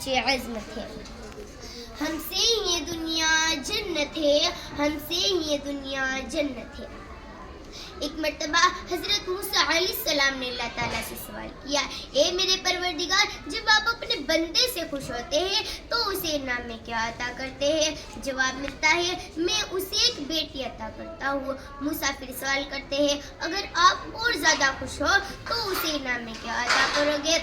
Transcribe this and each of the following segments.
پیچھے عظمت ہے. ہم سے یہ دنیا جنت ہے, ہم سے یہ دنیا جنت ہے. ایک مرتبہ حضرت موسیٰ علیہ السلام نے اللہ تعالیٰ سے سوال کیا, اے میرے پروردگار, جب آپ اپنے بندے سے خوش ہوتے ہیں تو اسے انعام میں کیا عطا کرتے ہیں؟ جواب ملتا ہے, میں اسے ایک بیٹی عطا کرتا ہوں. موسیٰ پھر سوال کرتے ہیں, اگر آپ اور زیادہ خوش ہو تو اسے انعام میں کیا عطا کرو گے؟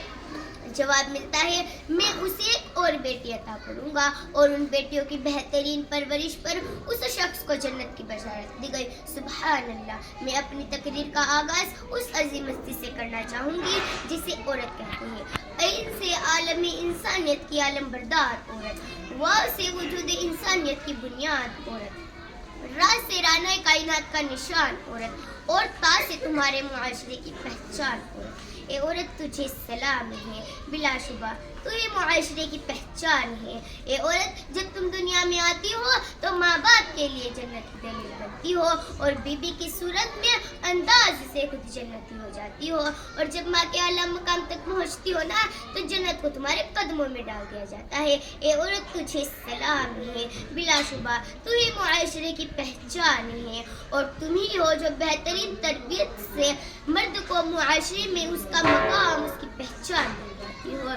جواب ملتا ہے, میں اسے ایک اور بیٹی عطا کروں گا, اور ان بیٹیوں کی بہترین پرورش پر اس شخص کو جنت کی بشارت دی گئی. سبحان اللہ. میں اپنی تقریر کا آغاز اس عظیم ہستی سے کرنا چاہوں گی جسے عورت کہتے ہیں. عین سے عالم انسانیت کی عالم بردار عورت, واو سے وجود انسانیت کی بنیاد عورت, راز سے رانہ کائنات کا نشان عورت, اور تا سے تمہارے معاشرے کی پہچان عورت. اے عورت تجھے سلام ہے, بلا شبہ تو یہ معاشرے کی پہچان ہے. اے عورت, جب تم دنیا میں آتی ہو تو ماں باپ کے لیے جنت کی دلیل بنتی ہو, اور بیوی کی صورت میں انداز سے خود جنتی ہو جاتی ہو, اور جب ماں کے اعلیٰ مقام تک پہنچتی ہو نا تو جنت کو تمہارے قدموں میں ڈال دیا جاتا ہے. اے عورت تجھے سلام ہے, بلا شبہ تو یہ معاشرے کی پہچان ہے, اور تم ہی ہو جو بہترین تربیت سے مرد کو معاشرے میں اس کا مقام, اس کی پہچان مل جاتی ہو,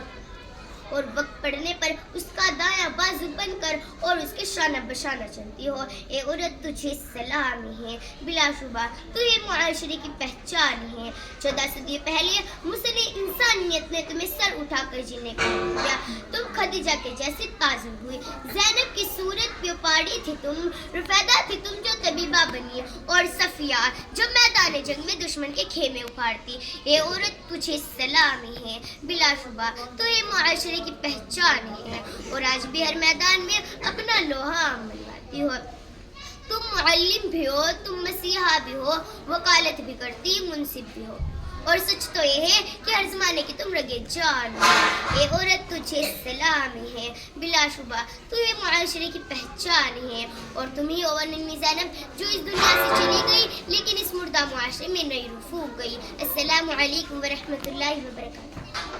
اور وقت پڑنے پر اس کا دایاں بازو بن کر اور اس کے شانہ بشانہ چلتی ہو. اے عورت تجھے سلام ہے, بلا شبہ تو یہ معاشرے کی پہچان ہے. 14 صدی پہلے مسلم انسانیت نے تمہیں سر اٹھا کر جینے کا دیا. تم خدیجہ کے جیسے تازم ہوئی, زینب کی صورت پہ پاڑی تھی تم, رفیدہ تھی تم جو طبیبہ بنی, اور صفیہ جو میدان جنگ میں دشمن کے خیمے اکھاڑتی. اے عورت تجھے سلام ہے, بلا شبہ تو یہ معاشرے کی پہچان ہے, اور آج بھی ہر میدان میں اپنا لوہا منواتی ہو. تم معلم بھی ہو, تم مسیحا بھی ہو, وکالت بھی کرتی, منصف بھی ہو, اور سچ تو یہ ہے کہ ہر زمانے کی تم رگے جان ہو. اے عورت تجھے سلام ہے, بلا شبہ تو یہ معاشرے کی پہچان ہے, اور تم ہی ہو ننھی زینب جو اس دنیا سے چلی گئی لیکن اس مردہ معاشرے میں نئی روح پھونک گئی. السلام علیکم ورحمۃ اللہ وبرکاتہ.